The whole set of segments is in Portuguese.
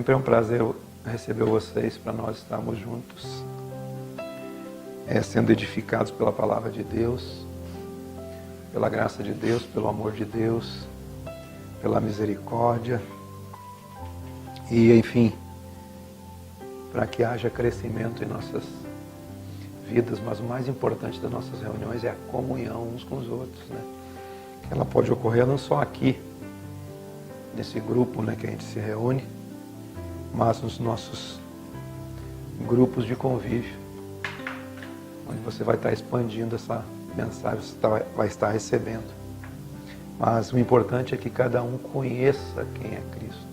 Sempre é um prazer receber vocês para nós estarmos juntos, sendo edificados pela palavra de Deus, pela graça de Deus, pelo amor de Deus, pela misericórdia e, enfim, para que haja crescimento em nossas vidas. Mas o mais importante das nossas reuniões é a comunhão uns com os outros, né? Que ela pode ocorrer não só aqui, nesse grupo, né, que a gente se reúne, mas nos nossos grupos de convívio, onde você vai estar expandindo essa mensagem, você vai estar recebendo. Mas o importante é que cada um conheça quem é Cristo,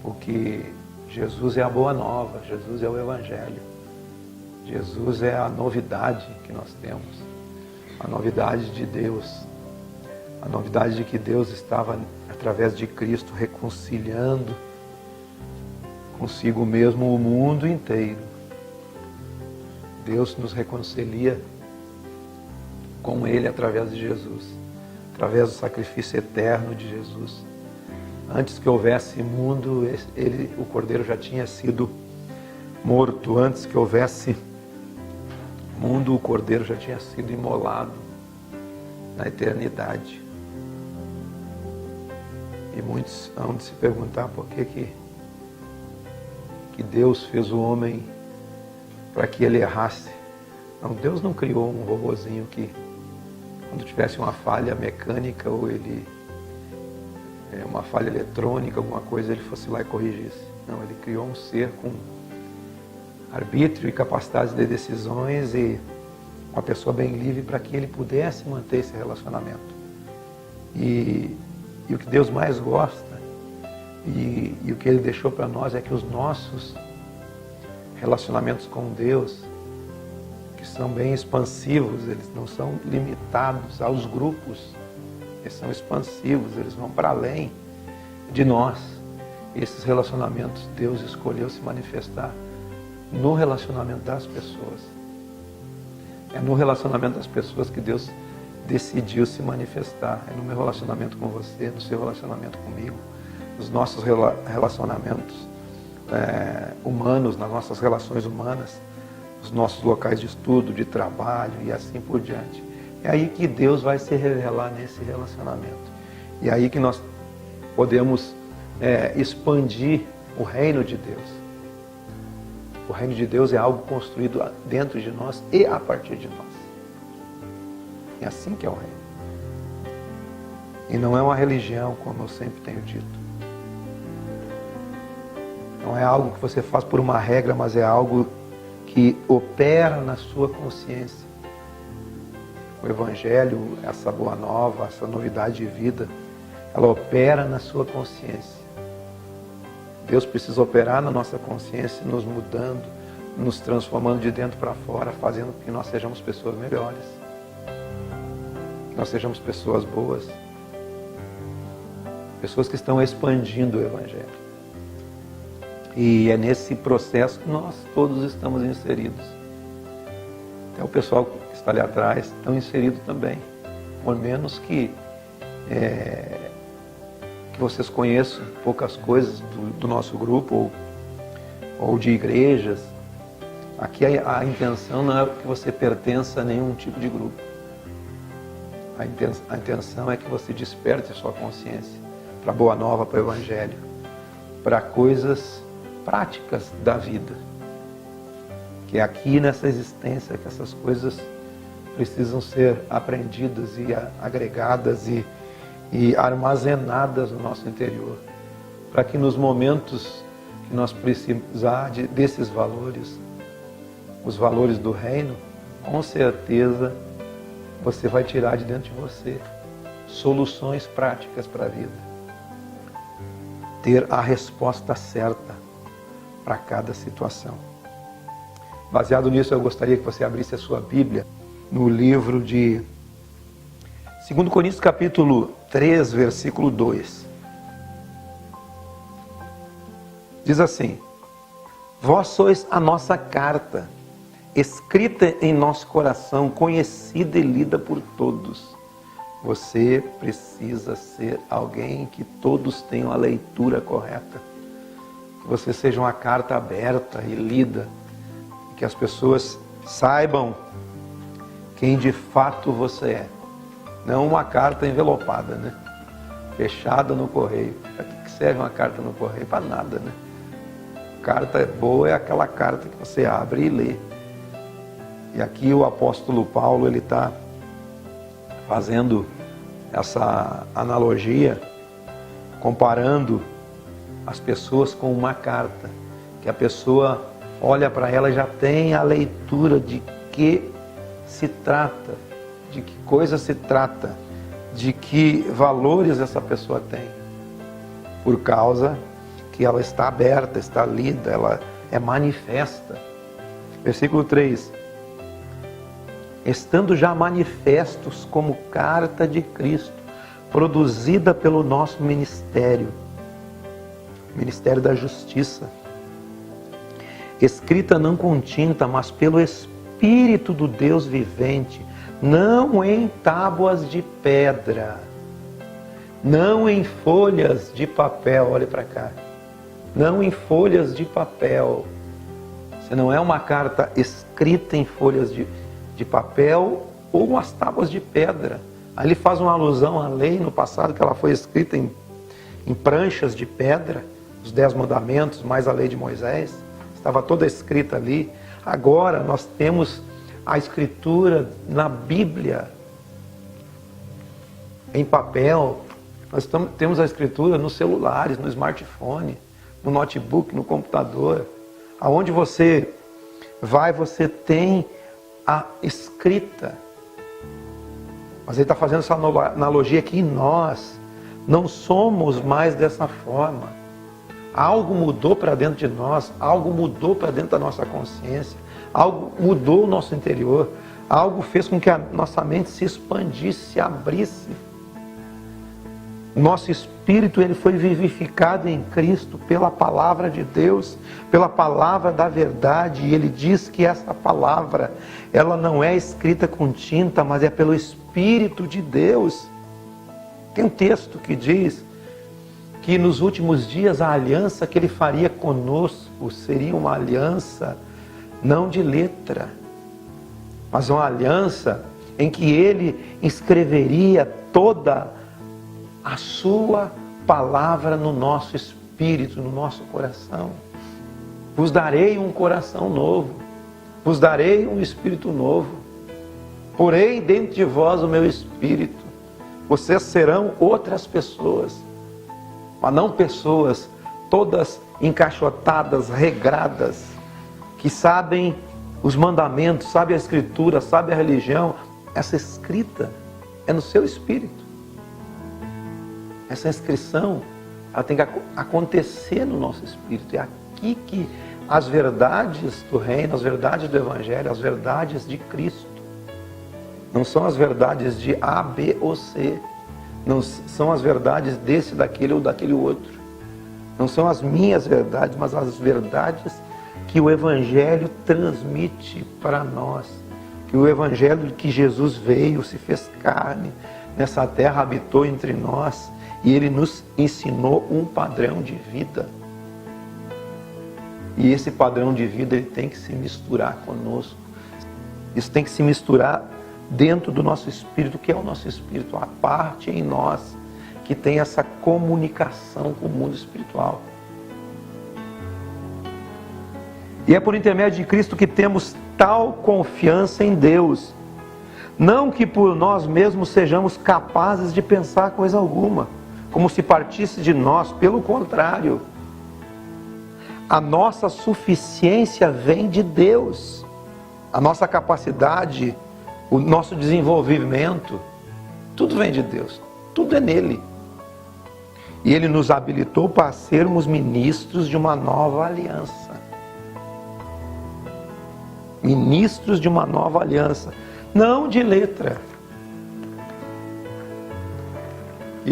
porque Jesus é a boa nova, Jesus é o Evangelho, Jesus é a novidade que nós temos, a novidade de Deus, a novidade de que Deus estava, através de Cristo, reconciliando consigo mesmo o mundo inteiro. Deus nos reconcilia com Ele através de Jesus, através do sacrifício eterno de Jesus. Antes que houvesse mundo, o Cordeiro já tinha sido morto. Antes que houvesse mundo, o Cordeiro já tinha sido imolado na eternidade. E muitos hão de se perguntar por que Deus fez o homem para que ele errasse. Não, Deus não criou um robozinho que, quando tivesse uma falha mecânica ou uma falha eletrônica, alguma coisa, ele fosse lá e corrigisse. Não, ele criou um ser com arbítrio e capacidade de decisões e uma pessoa bem livre para que ele pudesse manter esse relacionamento. E o que Deus mais gosta e o que Ele deixou para nós é que os nossos relacionamentos com Deus, que são bem expansivos, eles não são limitados aos grupos, eles são expansivos, eles vão para além de nós. Esses relacionamentos Deus escolheu se manifestar no relacionamento das pessoas. É no relacionamento das pessoas que Deus decidiu se manifestar. É no meu relacionamento com você, no seu relacionamento comigo, nos nossos relacionamentos humanos, nas nossas relações humanas, nos nossos locais de estudo, de trabalho e assim por diante. É aí que Deus vai se revelar nesse relacionamento. E é aí que nós podemos expandir o reino de Deus. O reino de Deus é algo construído dentro de nós e a partir de nós. É assim que é o reino. E não é uma religião, como eu sempre tenho dito. Não é algo que você faz por uma regra, mas é algo que opera na sua consciência. O Evangelho, essa boa nova, essa novidade de vida, ela opera na sua consciência. Deus precisa operar na nossa consciência, nos mudando, nos transformando de dentro para fora, fazendo com que nós sejamos pessoas melhores. Que nós sejamos pessoas boas. Pessoas que estão expandindo o Evangelho. E é nesse processo que nós todos estamos inseridos. Até o pessoal que está ali atrás estão inseridos também. Por menos que vocês conheçam poucas coisas do nosso grupo ou de igrejas. Aqui a intenção não é que você pertença a nenhum tipo de grupo. A intenção é que você desperte a sua consciência para a boa nova, para o Evangelho, para coisas práticas da vida. Que é aqui nessa existência que essas coisas precisam ser aprendidas e agregadas e armazenadas no nosso interior, para que nos momentos que nós precisar desses valores, os valores do reino, com certeza você vai tirar de dentro de você soluções práticas para a vida. Ter a resposta certa para cada situação. Baseado nisso, eu gostaria que você abrisse a sua Bíblia no livro de 2 Coríntios capítulo 3, versículo 2. Diz assim: vós sois a nossa carta, escrita em nosso coração, conhecida e lida por todos. Você precisa ser alguém que todos tenham a leitura correta. que você seja uma carta aberta e lida, que as pessoas saibam quem de fato você é. Não uma carta envelopada, né? Fechada no correio. Para que serve uma carta no correio? Para nada, né? Carta boa é aquela carta que você abre e lê. E aqui o apóstolo Paulo, ele está fazendo essa analogia, comparando as pessoas com uma carta, que a pessoa olha para ela e já tem a leitura de que se trata, de que coisa se trata, de que valores essa pessoa tem, por causa que ela está aberta, está lida, ela é manifesta. Versículo 3. Estando já manifestos como carta de Cristo, produzida pelo nosso ministério, Ministério da Justiça, escrita não com tinta, mas pelo Espírito do Deus vivente, não em tábuas de pedra, não em folhas de papel, olhe para cá, não em folhas de papel. Você não é uma carta escrita em folhas de papel ou umas tábuas de pedra. Ali ele faz uma alusão à lei no passado, que ela foi escrita em pranchas de pedra, os 10 mandamentos, mais a lei de Moisés, estava toda escrita ali. Agora nós temos a escritura na Bíblia, em papel. Nós temos a escritura nos celulares, no smartphone, no notebook, no computador. Aonde você vai, você tem a escrita. Mas ele está fazendo essa analogia que nós não somos mais dessa forma. Algo mudou para dentro de nós, algo mudou para dentro da nossa consciência, algo mudou o nosso interior, algo fez com que a nossa mente se expandisse, se abrisse. Nosso espírito, ele foi vivificado em Cristo pela palavra de Deus, pela palavra da verdade, e ele diz que essa palavra, ela não é escrita com tinta, mas é pelo Espírito de Deus. Tem um texto que diz que nos últimos dias a aliança que ele faria conosco seria uma aliança não de letra, mas uma aliança em que ele escreveria toda a sua palavra no nosso espírito, no nosso coração. Vos darei um coração novo, vos darei um espírito novo, porei dentro de vós o meu espírito. Vocês serão outras pessoas, mas não pessoas todas encaixotadas, regradas, que sabem os mandamentos, sabem a escritura, sabem a religião. Essa escrita é no seu espírito. Essa inscrição, ela tem que acontecer no nosso espírito. É aqui que as verdades do reino, as verdades do Evangelho, as verdades de Cristo, não são as verdades de A, B ou C, não são as verdades desse, daquele ou daquele outro, não são as minhas verdades, mas as verdades que o Evangelho transmite para nós, que o Evangelho que Jesus veio, se fez carne, nessa terra habitou entre nós, e ele nos ensinou um padrão de vida. E esse padrão de vida, ele tem que se misturar conosco. Isso tem que se misturar dentro do nosso espírito, que é o nosso espírito, a parte em nós que tem essa comunicação com o mundo espiritual. E é por intermédio de Cristo que temos tal confiança em Deus. Não que por nós mesmos sejamos capazes de pensar coisa alguma, como se partisse de nós. Pelo contrário, a nossa suficiência vem de Deus. A nossa capacidade, o nosso desenvolvimento, tudo vem de Deus, tudo é nele. E ele nos habilitou para sermos ministros de uma nova aliança. Ministros de uma nova aliança, não de letra. E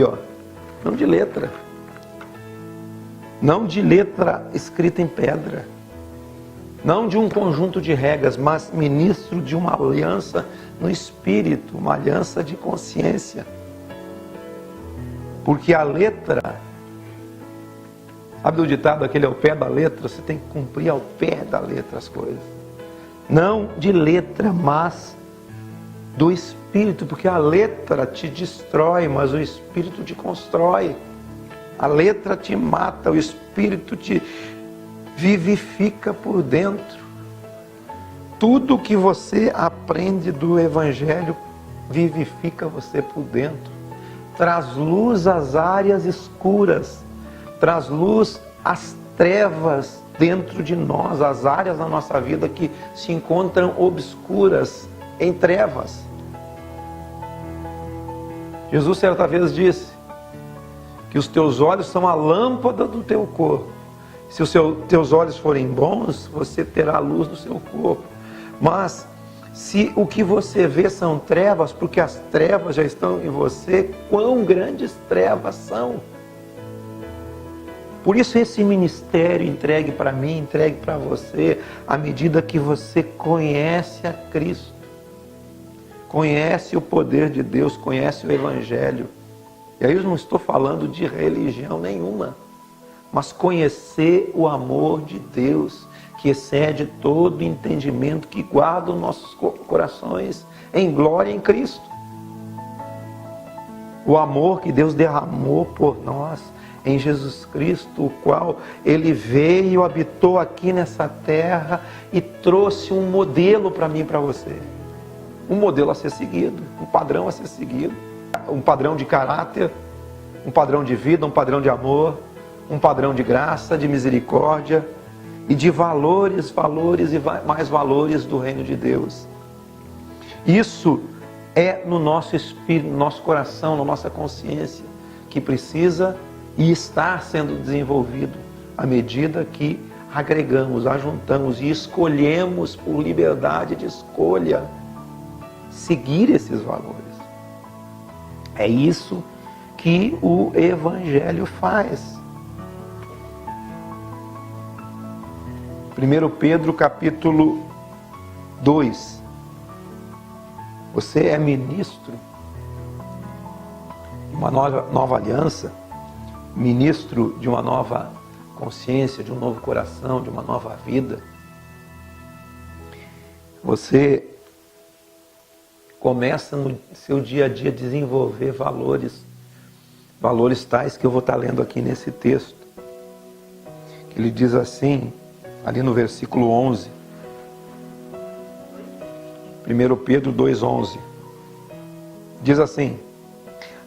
não de letra. Não de letra escrita em pedra. Não de um conjunto de regras, mas ministro de uma aliança no espírito, uma aliança de consciência. Porque a letra, Sabe o ditado, aquele ao pé da letra? Você tem que cumprir ao pé da letra as coisas. Não de letra, mas do Espírito, porque a letra te destrói, mas o Espírito te constrói. A letra te mata, o Espírito te vivifica por dentro. Tudo que você aprende do Evangelho vivifica você por dentro. Traz luz às áreas escuras, traz luz às trevas dentro de nós, as áreas da nossa vida que se encontram obscuras, em trevas. Jesus certa vez disse que os teus olhos são a lâmpada do teu corpo. Se os teus olhos forem bons, você terá a luz do seu corpo. Mas se o que você vê são trevas, porque as trevas já estão em você, quão grandes trevas são. Por isso esse ministério entregue para mim, entregue para você, à medida que você conhece a Cristo, conhece o poder de Deus, conhece o Evangelho. E aí eu não estou falando de religião nenhuma, mas conhecer o amor de Deus, que excede todo entendimento, que guarda os nossos corações em glória em Cristo. O amor que Deus derramou por nós em Jesus Cristo, o qual Ele veio, habitou aqui nessa terra e trouxe um modelo para mim e para você. Um modelo a ser seguido, um padrão a ser seguido, um padrão de caráter, um padrão de vida, um padrão de amor, um padrão de graça, de misericórdia e de valores e mais valores do reino de Deus. Isso é no nosso espírito, no nosso coração, na nossa consciência, que precisa e está sendo desenvolvido à medida que agregamos, ajuntamos e escolhemos por liberdade de escolha seguir esses valores. É isso que o Evangelho faz. 1 Pedro capítulo 2. Você é ministro de uma nova aliança, ministro de uma nova consciência, de um novo coração, de uma nova vida. Você começa no seu dia a dia a desenvolver valores tais que eu vou estar lendo aqui nesse texto. Ele diz assim, ali no versículo 11, 1 Pedro 2,11, diz assim: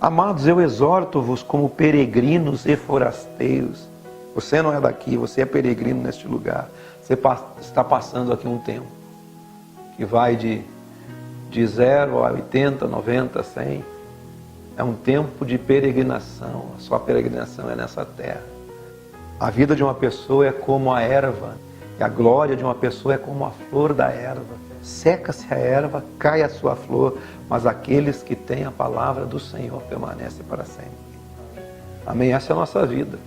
Amados, eu exorto-vos como peregrinos e forasteiros. Você não é daqui, você é peregrino neste lugar. Você está passando aqui um tempo que vai de 0 a 80, 90, 100. É um tempo de peregrinação. A sua peregrinação é nessa terra. A vida de uma pessoa é como a erva, e a glória de uma pessoa é como a flor da erva. Seca-se a erva, cai a sua flor, mas aqueles que têm a palavra do Senhor permanecem para sempre. Amém? Essa é a nossa vida.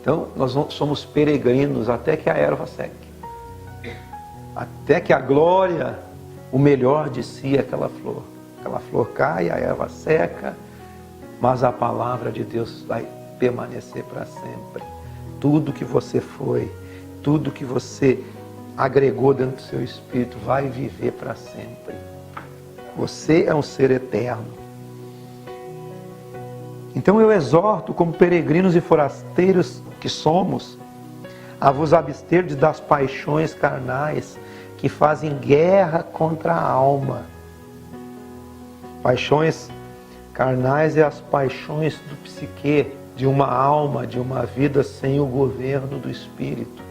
Então, nós somos peregrinos até que a erva seque. Até que a glória, o melhor de si é aquela flor. Aquela flor cai, a erva seca, mas a palavra de Deus vai permanecer para sempre. Tudo que você foi, tudo que você agregou dentro do seu espírito vai viver para sempre. Você é um ser eterno. Então eu exorto, como peregrinos e forasteiros que somos, a vos absterdes das paixões carnais que fazem guerra contra a alma. Paixões carnais é as paixões do psique, de uma alma, de uma vida sem o governo do Espírito.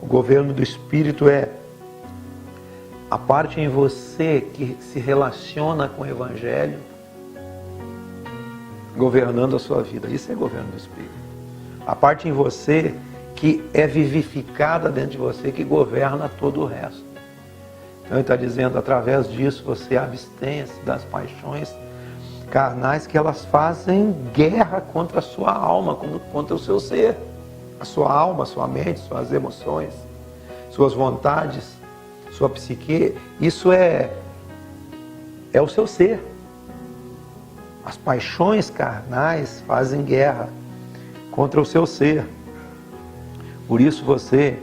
O governo do Espírito é a parte em você que se relaciona com o Evangelho, governando a sua vida. Isso é governo do Espírito. A parte em você que é vivificada dentro de você, que governa todo o resto. Então ele está dizendo, através disso você abstém-se das paixões carnais, que elas fazem guerra contra a sua alma, contra o seu ser. A sua alma, sua mente, suas emoções, suas vontades, sua psique, isso é o seu ser. As paixões carnais fazem guerra contra o seu ser. Por isso você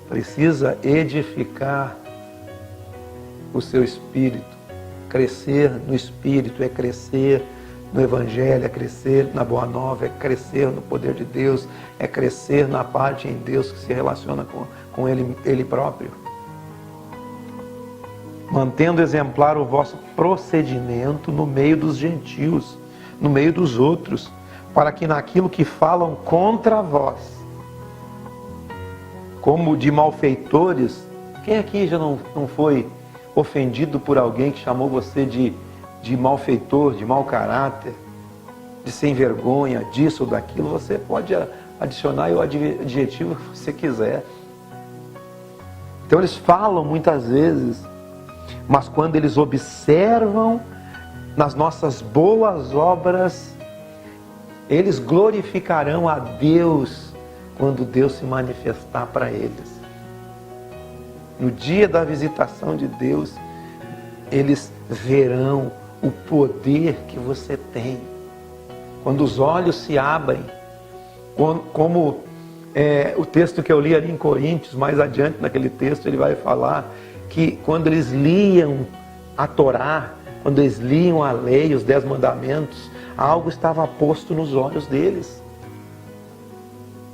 precisa edificar o seu espírito. Crescer no espírito é crescer no Evangelho, é crescer na Boa Nova, é crescer no poder de Deus, é crescer na parte em Deus que se relaciona com Ele próprio. Mantendo exemplar o vosso procedimento no meio dos gentios, no meio dos outros, para que naquilo que falam contra vós, como de malfeitores, quem aqui já não foi ofendido por alguém que chamou você de malfeitor, de mau caráter, de sem vergonha, disso ou daquilo? Você pode adicionar o adjetivo que você quiser. Então eles falam muitas vezes, mas quando eles observam nas nossas boas obras, eles glorificarão a Deus quando Deus se manifestar para eles. No dia da visitação de Deus, eles verão o poder que você tem. Quando os olhos se abrem, como o texto que eu li ali em Coríntios, mais adiante naquele texto, ele vai falar que quando eles liam a Torá, quando eles liam a lei, os 10 mandamentos, algo estava posto nos olhos deles.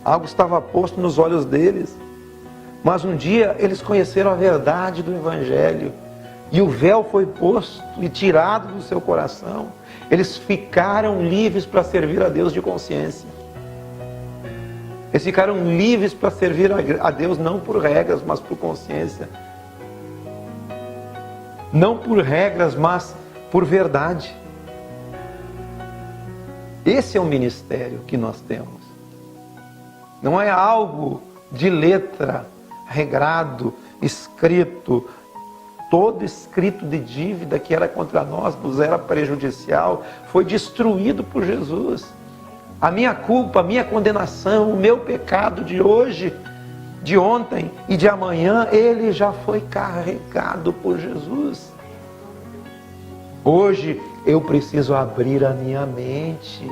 Algo estava posto nos olhos deles. Mas um dia eles conheceram a verdade do Evangelho e o véu foi posto e tirado do seu coração. Eles ficaram livres para servir a Deus de consciência. Eles ficaram livres para servir a Deus não por regras, mas por consciência. Não por regras, mas por verdade. Esse é o ministério que nós temos. Não é algo de letra, regrado, escrito. Todo escrito de dívida que era contra nós, nos era prejudicial, foi destruído por Jesus. A minha culpa, a minha condenação, o meu pecado de hoje, de ontem e de amanhã, ele já foi carregado por Jesus. Hoje eu preciso abrir a minha mente,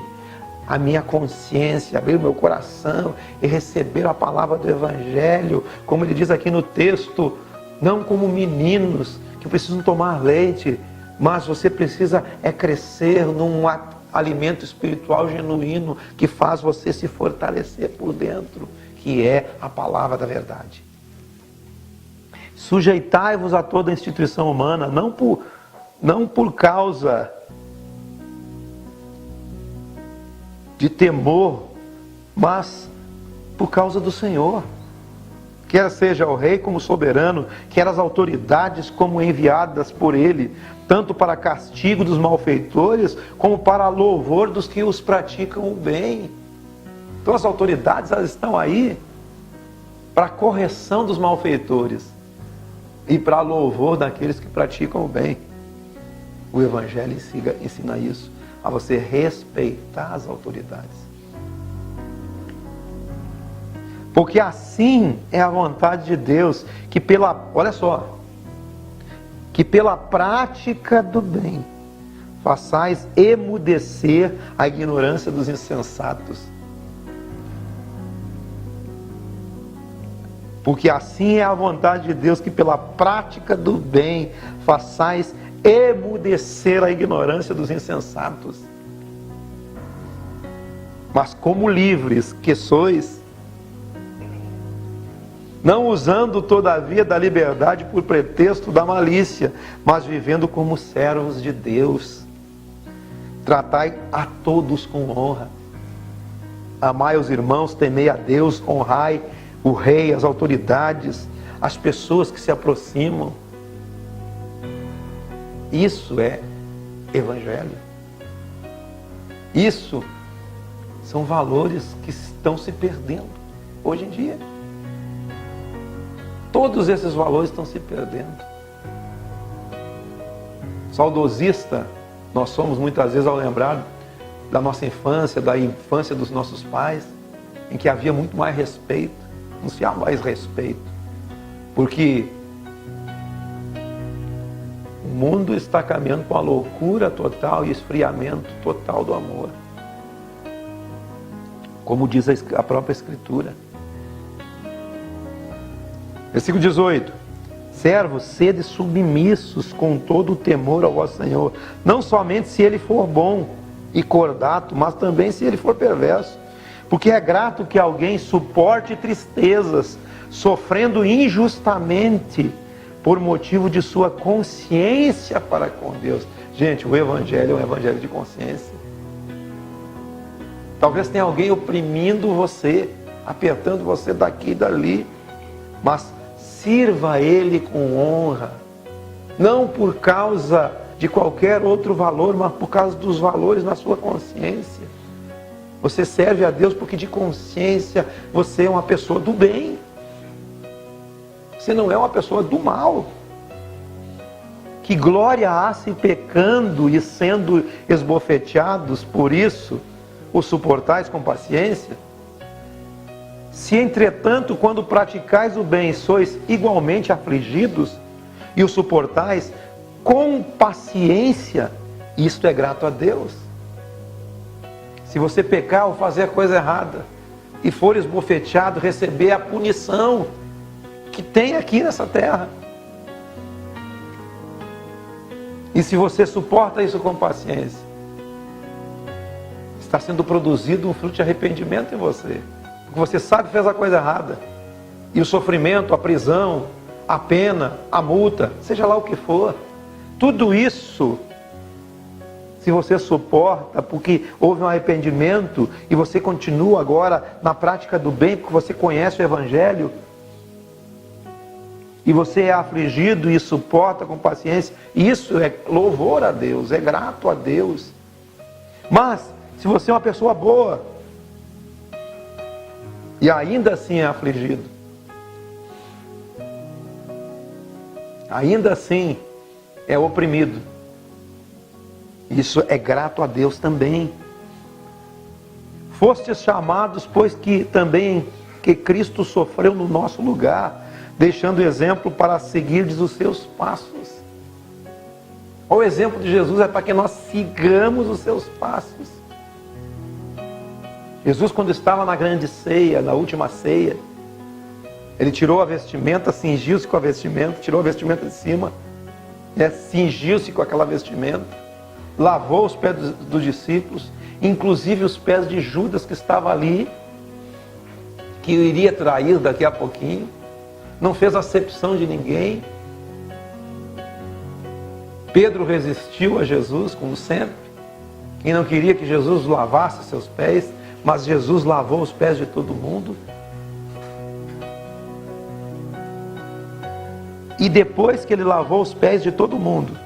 a minha consciência, abrir o meu coração e receber a palavra do Evangelho, como ele diz aqui no texto, não como meninos que precisam tomar leite, mas você precisa crescer num alimento espiritual genuíno que faz você se fortalecer por dentro, que é a palavra da verdade. Sujeitai-vos a toda instituição humana, não por causa de temor, mas por causa do Senhor. Quer seja o rei como soberano, quer as autoridades como enviadas por ele, tanto para castigo dos malfeitores, como para louvor dos que os praticam o bem. Então as autoridades, elas estão aí para a correção dos malfeitores e para louvor daqueles que praticam o bem. O Evangelho ensina isso, a você respeitar as autoridades. Porque assim é a vontade de Deus, que pela prática do bem, façais emudecer a ignorância dos insensatos. Porque assim é a vontade de Deus, que pela prática do bem, façais emudecer a ignorância dos insensatos. Mas como livres que sois, não usando todavia da liberdade por pretexto da malícia, mas vivendo como servos de Deus. Tratai a todos com honra. Amai os irmãos, temei a Deus, honrai o rei, as autoridades, as pessoas que se aproximam. Isso é Evangelho. Isso são valores que estão se perdendo hoje em dia. Todos esses valores estão se perdendo. Saudosista, nós somos muitas vezes ao lembrar da nossa infância, da infância dos nossos pais, em que havia muito mais respeito, não se há mais respeito, porque o mundo está caminhando para uma loucura total e esfriamento total do amor. Como diz a própria Escritura. Versículo 18. Servos, sede submissos com todo o temor ao vosso Senhor, não somente se ele for bom e cordato, mas também se ele for perverso. Porque é grato que alguém suporte tristezas, sofrendo injustamente, por motivo de sua consciência para com Deus. Gente, o Evangelho é um Evangelho de consciência. Talvez tenha alguém oprimindo você, apertando você daqui e dali, mas sirva a Ele com honra, não por causa de qualquer outro valor, mas por causa dos valores na sua consciência. Você serve a Deus porque de consciência você é uma pessoa do bem. Você não é uma pessoa do mal. Que glória há se pecando e sendo esbofeteados, por isso o suportais com paciência? Se entretanto, quando praticais o bem, sois igualmente afligidos e o suportais com paciência, isto é grato a Deus. Se você pecar ou fazer a coisa errada e for esbofeteado, receber a punição que tem aqui nessa terra. E se você suporta isso com paciência, está sendo produzido um fruto de arrependimento em você. Porque você sabe que fez a coisa errada. E o sofrimento, a prisão, a pena, a multa, seja lá o que for, tudo isso, se você suporta, porque houve um arrependimento e você continua agora na prática do bem, porque você conhece o Evangelho, e você é afligido e suporta com paciência, isso é louvor a Deus, é grato a Deus. Mas, se você é uma pessoa boa, e ainda assim é afligido, ainda assim é oprimido, isso é grato a Deus também. Fostes chamados, pois que também que Cristo sofreu no nosso lugar, deixando exemplo para seguirdes os seus passos. O exemplo de Jesus é para que nós sigamos os seus passos. Jesus, quando estava na grande ceia, na última ceia, ele tirou a vestimenta, cingiu-se com a vestimenta, tirou a vestimenta de cima, cingiu-se com aquela vestimenta, lavou os pés dos discípulos, inclusive os pés de Judas que estava ali, que iria trair daqui a pouquinho. Não fez acepção de ninguém. Pedro resistiu a Jesus, como sempre, e não queria que Jesus lavasse seus pés, mas Jesus lavou os pés de todo mundo. E depois que ele lavou os pés de todo mundo,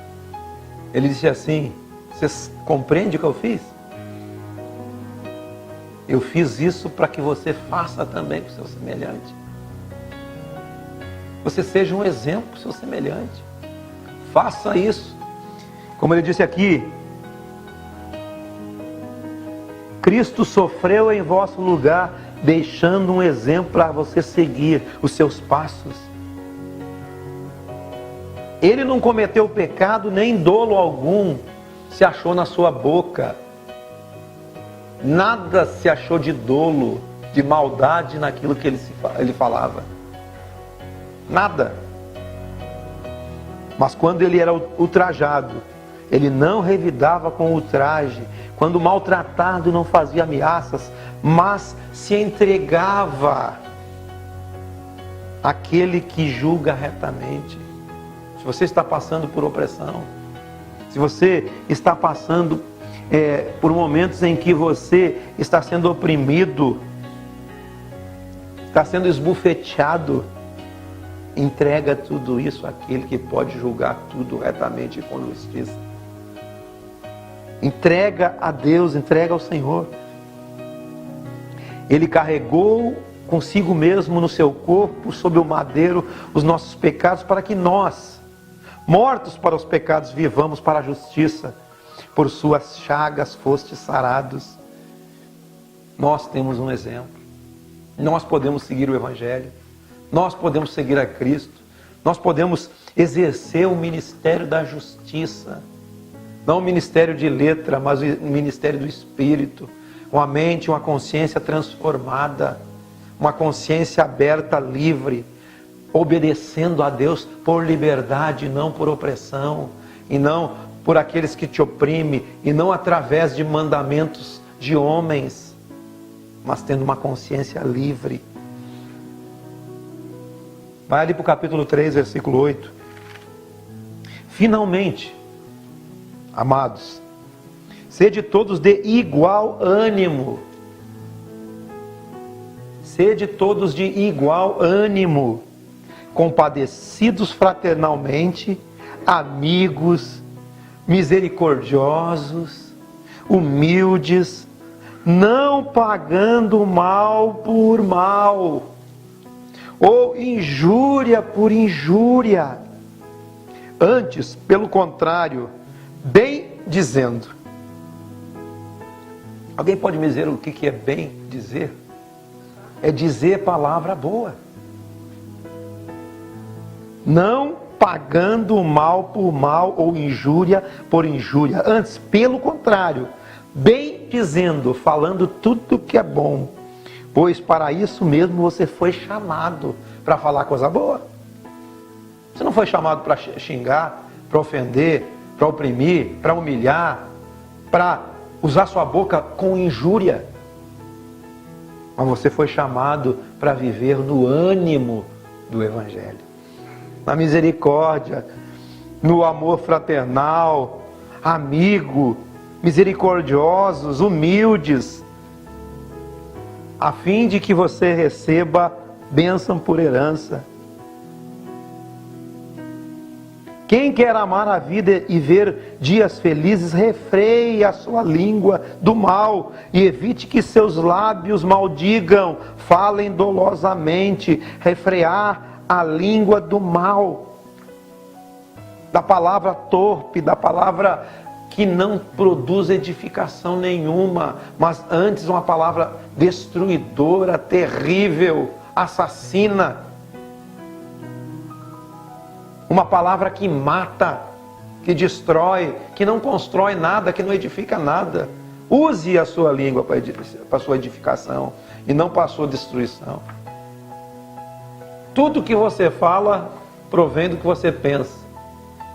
ele disse assim: vocês compreendem o que eu fiz? Eu fiz isso para que você faça também com o seu semelhante. Você seja um exemplo para o seu semelhante. Faça isso. Como ele disse aqui, Cristo sofreu em vosso lugar, deixando um exemplo para você seguir os seus passos. Ele não cometeu pecado, nem dolo algum se achou na sua boca. Nada se achou de dolo, de maldade naquilo que ele falava. Nada. Mas quando ele era ultrajado, ele não revidava com ultraje. Quando maltratado, não fazia ameaças, mas se entregava àquele que julga retamente. Se você está passando por opressão, se você está passando por momentos em que você está sendo oprimido, está sendo esbufeteado, entrega tudo isso àquele que pode julgar tudo retamente e com justiça. Entrega a Deus, entrega ao Senhor. Ele carregou consigo mesmo no seu corpo, sob o madeiro, os nossos pecados, para que nós, mortos para os pecados, vivamos para a justiça. Por suas chagas fostes sarados. Nós temos um exemplo. Nós podemos seguir o Evangelho. Nós podemos seguir a Cristo. Nós podemos exercer o ministério da justiça. Não o ministério de letra, mas o ministério do Espírito. Uma mente, uma consciência transformada. Uma consciência aberta, livre. obedecendo a Deus por liberdade, não por opressão, e não por aqueles que te oprimem, e não através de mandamentos de homens, mas tendo uma consciência livre. Vai ali para o capítulo 3, versículo 8. Finalmente, amados, sede todos de igual ânimo. Sede todos de igual ânimo, compadecidos fraternalmente, amigos, misericordiosos, humildes, não pagando mal por mal, ou injúria por injúria. Antes, pelo contrário, bem dizendo. Alguém pode me dizer o que é bem dizer? É dizer palavra boa. Não pagando mal por mal ou injúria por injúria. Antes, pelo contrário, bem dizendo, falando tudo que é bom. Pois para isso mesmo você foi chamado, para falar coisa boa. Você não foi chamado para xingar, para ofender, para oprimir, para humilhar, para usar sua boca com injúria. Mas você foi chamado para viver no ânimo do Evangelho, na misericórdia, no amor fraternal, amigo, misericordiosos, humildes, a fim de que você receba bênção por herança. Quem quer amar a vida e ver dias felizes, refreie a sua língua do mal e evite que seus lábios maldigam, falem dolosamente, refrear a língua do mal, da palavra torpe, da palavra que não produz edificação nenhuma, mas antes uma palavra destruidora, terrível, assassina. Uma palavra que mata, que destrói, que não constrói nada, que não edifica nada. Use a sua língua para a sua edificação e não para a sua destruição. Tudo que você fala provém do que você pensa.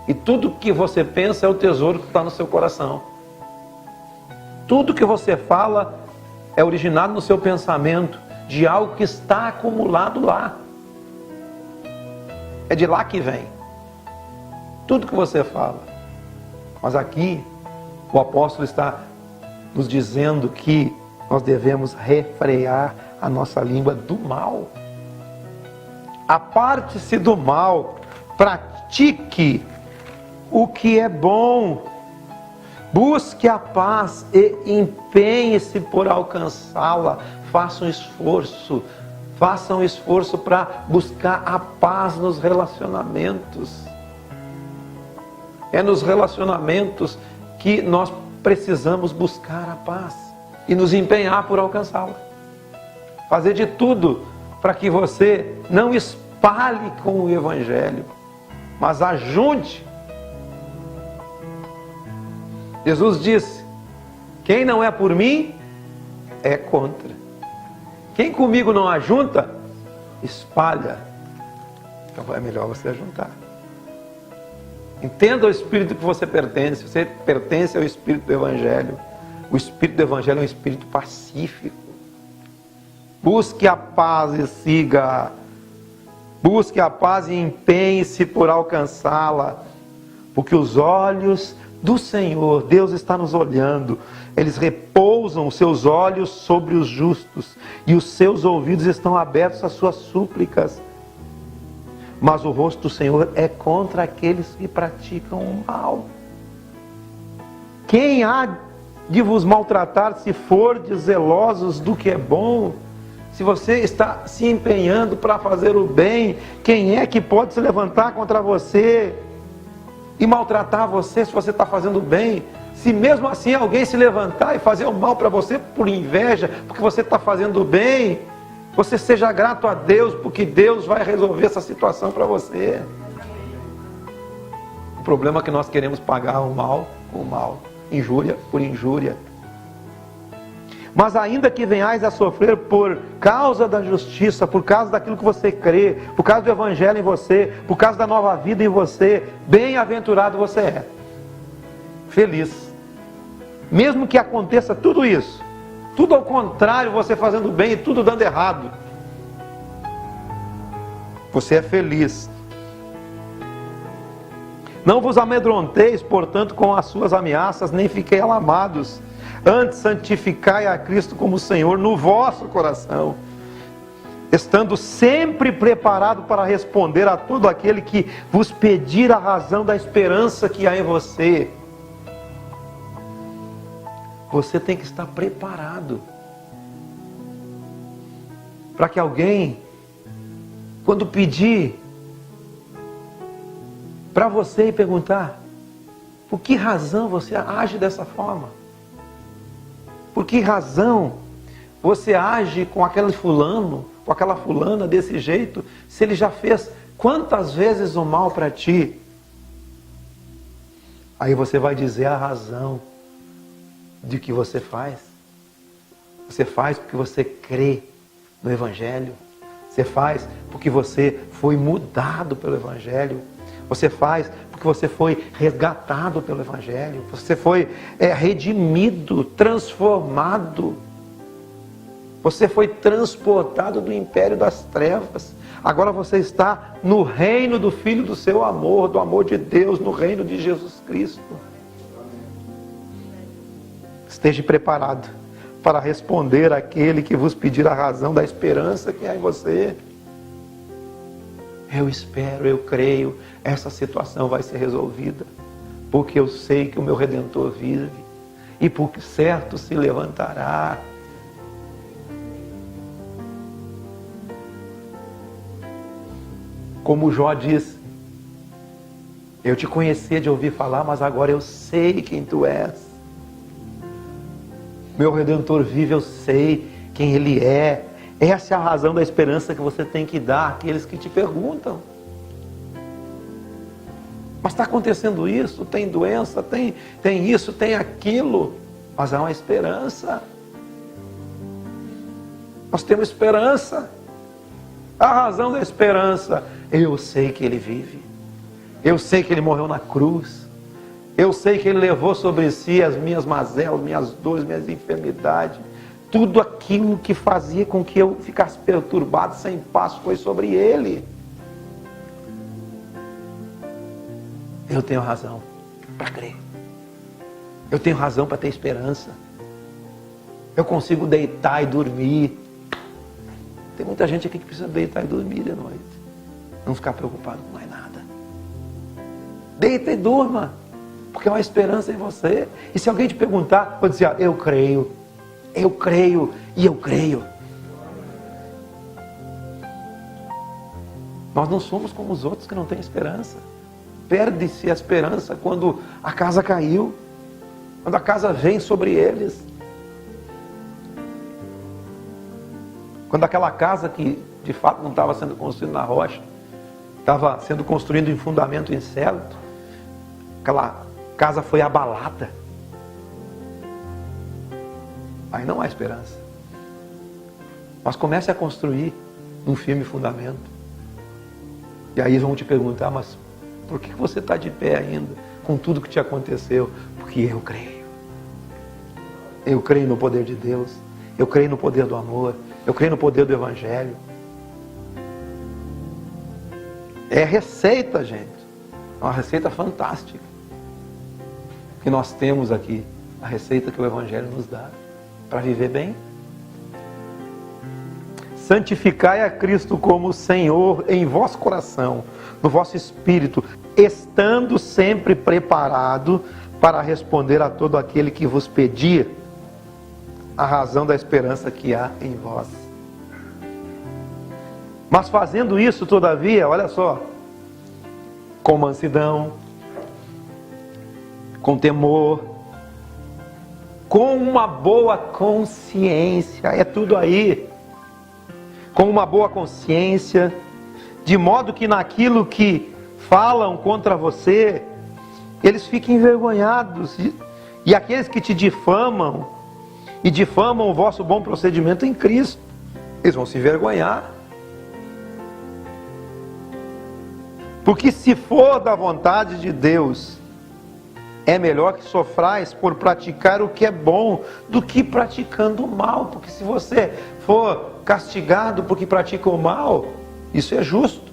E tudo que você pensa é o tesouro que está no seu coração. Tudo que você fala é originado no seu pensamento, de algo que está acumulado lá. É de lá que vem. Tudo que você fala. Mas aqui, o apóstolo está nos dizendo que nós devemos refrear a nossa língua do mal. Aparte-se do mal, pratique o que é bom, busque a paz e empenhe-se por alcançá-la. Faça um esforço para buscar a paz nos relacionamentos. É nos relacionamentos que nós precisamos buscar a paz e nos empenhar por alcançá-la. Fazer de tudo para que você não espalhe com o Evangelho, mas ajunte. Jesus disse: quem não é por mim, é contra. Quem comigo não ajunta, espalha. Então é melhor você ajuntar. Entenda o espírito que você pertence. Você pertence ao espírito do Evangelho. O espírito do Evangelho é um espírito pacífico. Busque a paz e siga. Busque a paz e empenhe-se por alcançá-la. Porque os olhos do Senhor, Deus está nos olhando. Eles repousam os seus olhos sobre os justos. E os seus ouvidos estão abertos às suas súplicas. Mas o rosto do Senhor é contra aqueles que praticam o mal. Quem há de vos maltratar se fordes zelosos do que é bom? Se você está se empenhando para fazer o bem, quem é que pode se levantar contra você e maltratar você se você está fazendo o bem? Se mesmo assim alguém se levantar e fazer o mal para você por inveja, porque você está fazendo o bem, você seja grato a Deus, porque Deus vai resolver essa situação para você. O problema é que nós queremos pagar o mal com o mal, injúria por injúria. Mas ainda que venhais a sofrer por causa da justiça, por causa daquilo que você crê, por causa do Evangelho em você, por causa da nova vida em você, bem-aventurado você é. Feliz. Mesmo que aconteça tudo isso, tudo ao contrário, você fazendo bem e tudo dando errado, você é feliz. Não vos amedronteis, portanto, com as suas ameaças, nem fiquei alarmados. Antes, santificai a Cristo como Senhor no vosso coração, estando sempre preparado para responder a todo aquele que vos pedir a razão da esperança que há em você. Você tem que estar preparado para que alguém, quando pedir para você e perguntar, por que razão você age dessa forma? Por que razão você age com aquele fulano, com aquela fulana desse jeito, se ele já fez quantas vezes o mal para ti? Aí você vai dizer a razão de que você faz. Você faz porque você crê no Evangelho. Você faz porque você foi mudado pelo Evangelho. Você faz porque você foi resgatado pelo Evangelho. Você foi redimido, transformado. Você foi transportado do império das trevas. Agora você está no reino do Filho do seu amor, do amor de Deus, no reino de Jesus Cristo. Esteja preparado para responder àquele que vos pedir a razão da esperança que há em você. Eu espero, eu creio, essa situação vai ser resolvida, porque eu sei que o meu Redentor vive, e por certo se levantará. Como Jó disse, eu te conhecia de ouvir falar, mas agora eu sei quem tu és. Meu Redentor vive, eu sei quem Ele é. Essa é a razão da esperança que você tem que dar àqueles que te perguntam. Mas está acontecendo isso, tem doença, tem isso, tem aquilo. Mas há uma esperança. Nós temos esperança. A razão da esperança, eu sei que Ele vive. Eu sei que Ele morreu na cruz. Eu sei que Ele levou sobre si as minhas mazelas, minhas dores, minhas enfermidades. Tudo aquilo que fazia com que eu ficasse perturbado, sem paz, foi sobre Ele. Eu tenho razão para crer. Eu tenho razão para ter esperança. Eu consigo deitar e dormir. Tem muita gente aqui que precisa deitar e dormir de noite. Não ficar preocupado com mais nada. Deita e durma, porque há uma esperança em você. E se alguém te perguntar, pode dizer, eu creio e eu creio. Nós não somos como os outros que não têm esperança. Perde-se a esperança quando a casa caiu, quando a casa vem sobre eles. Quando aquela casa que de fato não estava sendo construída na rocha, estava sendo construída em fundamento incerto, aquela casa foi abalada. Aí não há esperança. Mas comece a construir um firme fundamento. E aí vão te perguntar, mas por que você está de pé ainda, com tudo que te aconteceu? Porque eu creio. Eu creio no poder de Deus. Eu creio no poder do amor. Eu creio no poder do Evangelho. É receita, gente. É uma receita fantástica que nós temos aqui. A receita que o Evangelho nos dá para viver bem. Santificai a Cristo como Senhor em vosso coração, no vosso espírito, estando sempre preparado para responder a todo aquele que vos pedir a razão da esperança que há em vós. Mas fazendo isso, todavia, olha só, com mansidão, com temor, com uma boa consciência, é tudo aí, com uma boa consciência, de modo que naquilo que falam contra você, eles fiquem envergonhados, e aqueles que te difamam, e difamam o vosso bom procedimento em Cristo. Eles vão se envergonhar. Porque se for da vontade de Deus, é melhor que sofrais por praticar o que é bom do que praticando o mal. Porque se você for castigado porque pratica o mal, isso é justo.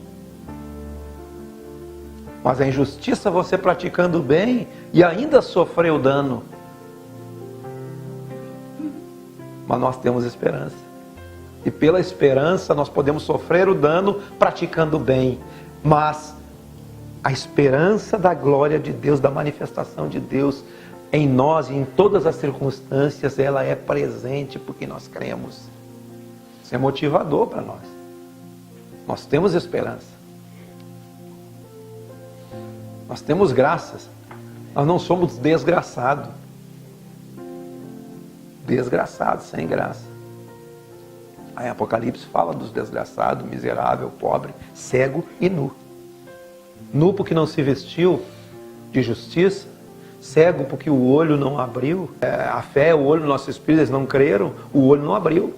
Mas a injustiça você praticando o bem e ainda sofrer o dano. Mas nós temos esperança. E pela esperança nós podemos sofrer o dano praticando o bem. Mas a esperança da glória de Deus, da manifestação de Deus em nós e em todas as circunstâncias, ela é presente porque nós cremos. Isso é motivador para nós. Nós temos esperança. Nós temos graças. Nós não somos desgraçados. Desgraçados, sem graça. Aí Apocalipse fala dos desgraçados, miserável, pobre, cego e nu. Nu porque não se vestiu de justiça, cego porque o olho não abriu. A fé, o olho do nosso espírito, eles não creram, o olho não abriu.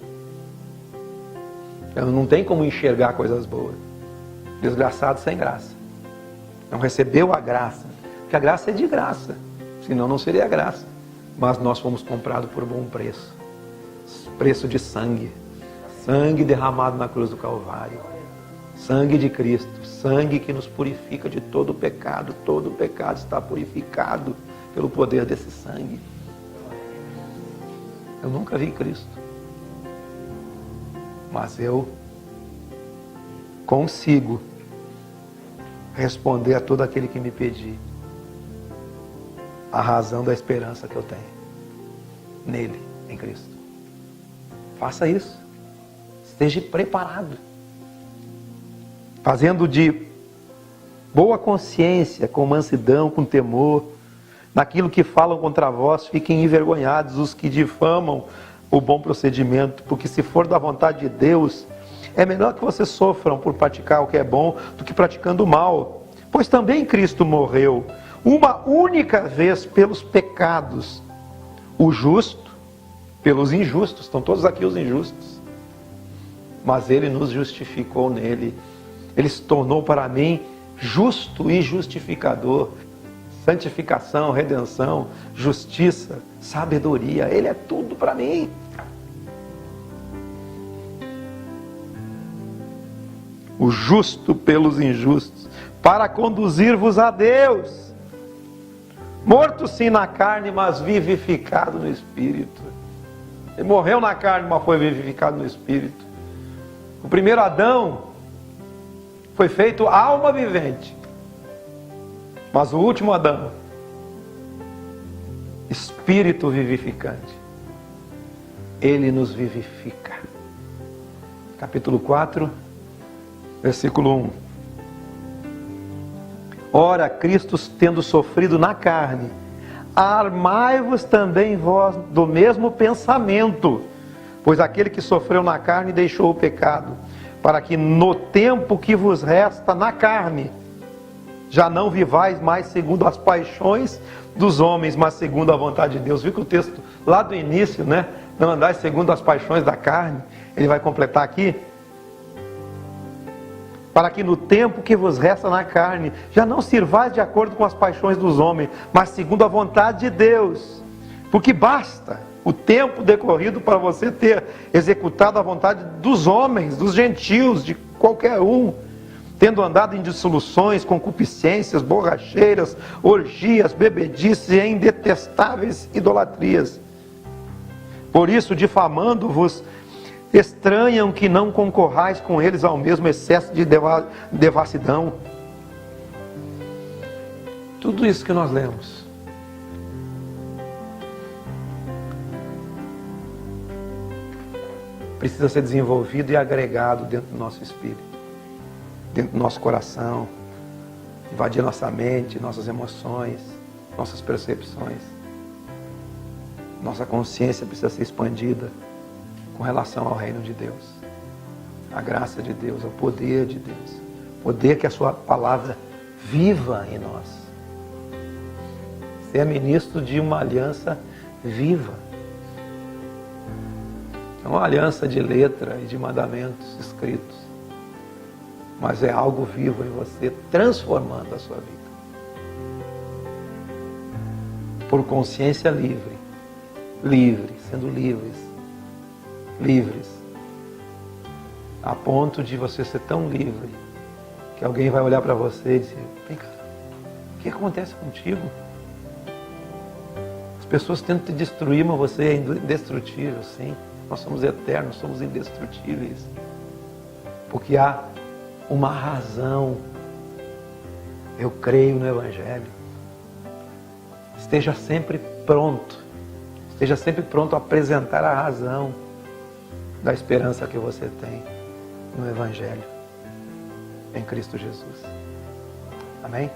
Então não tem como enxergar coisas boas. Desgraçado sem graça. Não recebeu a graça, porque a graça é de graça, senão não seria graça. Mas nós fomos comprados por bom preço. Preço de sangue. Sangue derramado na cruz do Calvário. Sangue de Cristo. Sangue que nos purifica de todo pecado. Todo pecado está purificado pelo poder desse sangue. Eu nunca vi Cristo. Mas eu consigo responder a todo aquele que me pedir a razão da esperança que eu tenho nele, em Cristo. Faça isso. Esteja preparado. Fazendo de boa consciência, com mansidão, com temor, naquilo que falam contra vós, fiquem envergonhados os que difamam o bom procedimento, porque se for da vontade de Deus, é melhor que vocês sofram por praticar o que é bom do que praticando o mal. Pois também Cristo morreu uma única vez pelos pecados, o justo pelos injustos. Estão todos aqui os injustos. Mas Ele nos justificou nele. Ele se tornou para mim justo e justificador. Santificação, redenção, justiça, sabedoria. Ele é tudo para mim. O justo pelos injustos, para conduzir-vos a Deus. Morto sim na carne, mas vivificado no Espírito. Ele morreu na carne, mas foi vivificado no Espírito. O primeiro Adão foi feito alma vivente. Mas o último Adão, Espírito vivificante. Ele nos vivifica. Capítulo 4, versículo 1. Ora, Cristo tendo sofrido na carne, armai-vos também vós do mesmo pensamento, pois aquele que sofreu na carne deixou o pecado, para que no tempo que vos resta na carne, já não vivais mais segundo as paixões dos homens, mas segundo a vontade de Deus. Viu que o texto lá do início, né? Não andais segundo as paixões da carne. Ele vai completar aqui. Para que no tempo que vos resta na carne, já não sirvais de acordo com as paixões dos homens, mas segundo a vontade de Deus. Porque basta o tempo decorrido para você ter executado a vontade dos homens, dos gentios, de qualquer um, tendo andado em dissoluções, concupiscências, borracheiras, orgias, bebedices e em detestáveis idolatrias. Por isso, difamando-vos, estranham que não concorrais com eles ao mesmo excesso de devassidão. Tudo isso que nós lemos precisa ser desenvolvido e agregado dentro do nosso espírito, dentro do nosso coração, invadir nossa mente, nossas emoções, nossas percepções. Nossa consciência precisa ser expandida com relação ao reino de Deus, a graça de Deus, o poder de Deus, poder que a sua palavra viva em nós. Ser ministro de uma aliança viva. Não é uma aliança de letra e de mandamentos escritos, mas é algo vivo em você, transformando a sua vida. Por consciência livre, sendo livres, a ponto de você ser tão livre que alguém vai olhar para você e dizer: vem cá, o que acontece contigo? As pessoas tentam te destruir, mas você é indestrutível, sim. Nós somos eternos, somos indestrutíveis. Porque há uma razão. Eu creio no Evangelho. Esteja sempre pronto a apresentar a razão da esperança que você tem no Evangelho, em Cristo Jesus. Amém?